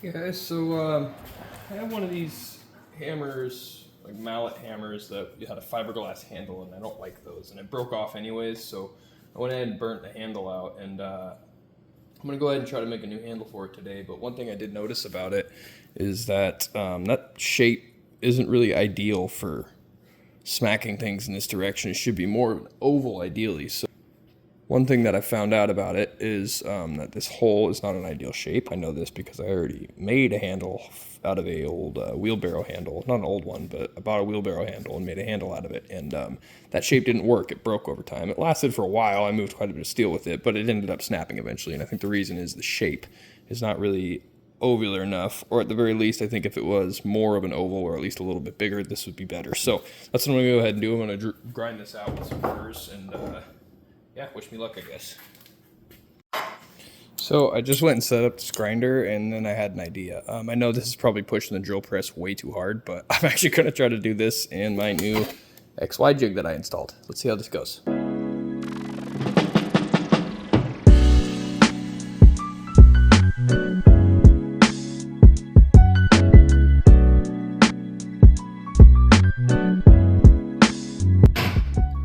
Hey guys, so I have one of these hammers, like mallet hammers that had a fiberglass handle, and I don't like those, and it broke off anyways, so I went ahead and burnt the handle out, and I'm going to go ahead and try to make a new handle for it today. But one thing I did notice about it is that that shape isn't really ideal for smacking things in this direction. It should be more of an oval ideally. So one thing that I found out about it is that this hole is not an ideal shape. I know this because I already made a handle out of a old wheelbarrow handle. Not an old one, but I bought a wheelbarrow handle and made a handle out of it. And that shape didn't work. It broke over time. It lasted for a while. I moved quite a bit of steel with it, but it ended up snapping eventually. And I think the reason is the shape is not really ovular enough, or at the very least, I think if it was more of an oval or at least a little bit bigger, this would be better. So that's what I'm going to go ahead and do. I'm going to grind this out with some burrs and yeah, wish me luck, I guess. So I just went and set up this grinder, and then I had an idea. I know this is probably pushing the drill press way too hard, but I'm actually going to try to do this in my new XY jig that I installed. Let's see how this goes.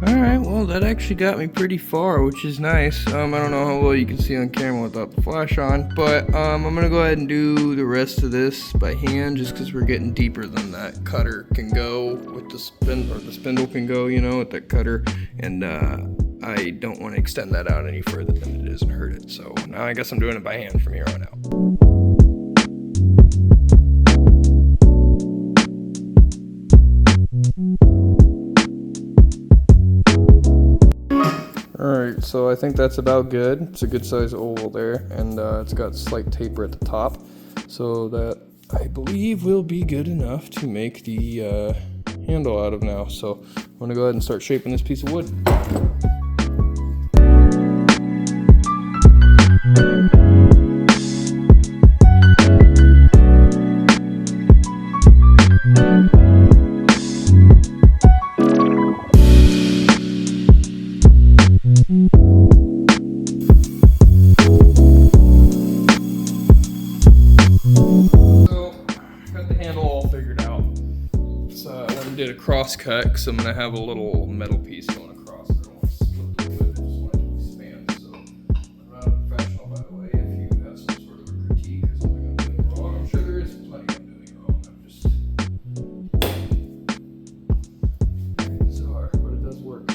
Alright, well that actually got me pretty far, which is nice. I don't know how well you can see on camera without the flash on, but I'm going to go ahead and do the rest of this by hand just because we're getting deeper than that cutter can go with the spindle, or the spindle can go, you know, with that cutter, and I don't want to extend that out any further than it is and hurt it. So now I guess I'm doing it by hand from here on out. Alright, so I think that's about good. It's a good size oval there, and it's got slight taper at the top, so that I believe will be good enough to make the handle out of now. So I'm going to go ahead and start shaping this piece of wood. Did a cross cut because I'm going to have a little metal piece going across. I don't want to split the wood, I just want it to expand. So I'm not a professional, by the way. If you have some sort of a critique or something I'm doing wrong, I'm sure there is plenty I'm doing wrong. I'm just bizarre, but it does work.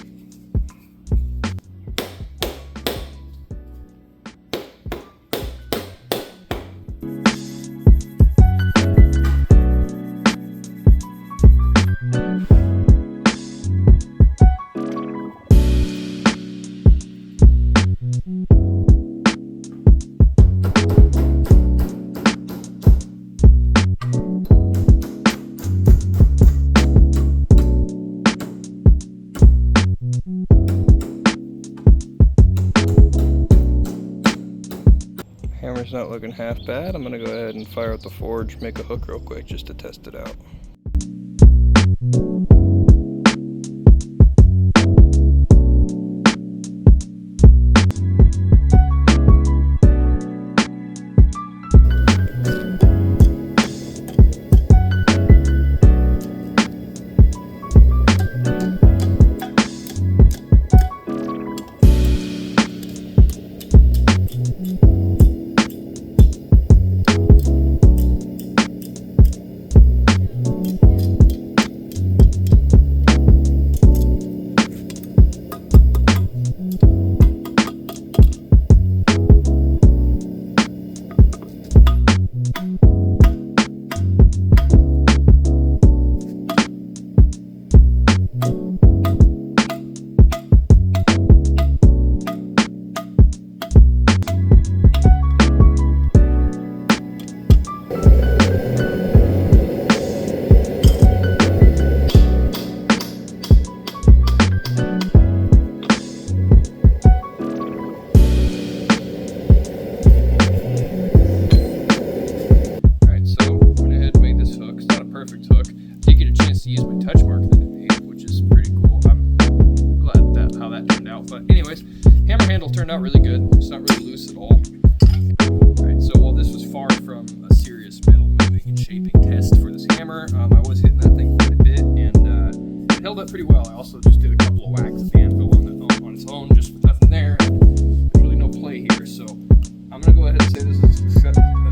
Hammer's not looking half bad. I'm gonna go ahead and fire up the forge, make a hook real quick just to test it out. pretty well. I also just did a couple of whacks at the anvil on its own, just with nothing there. There's really no play here, so I'm gonna go ahead and say this is a success. I'm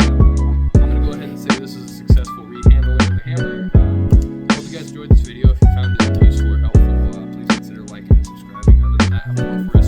gonna go ahead and say this is a successful rehandling of the hammer. I hope you guys enjoyed this video. If you found it useful or helpful, please consider liking and subscribing. Other than that, have a wonderful rest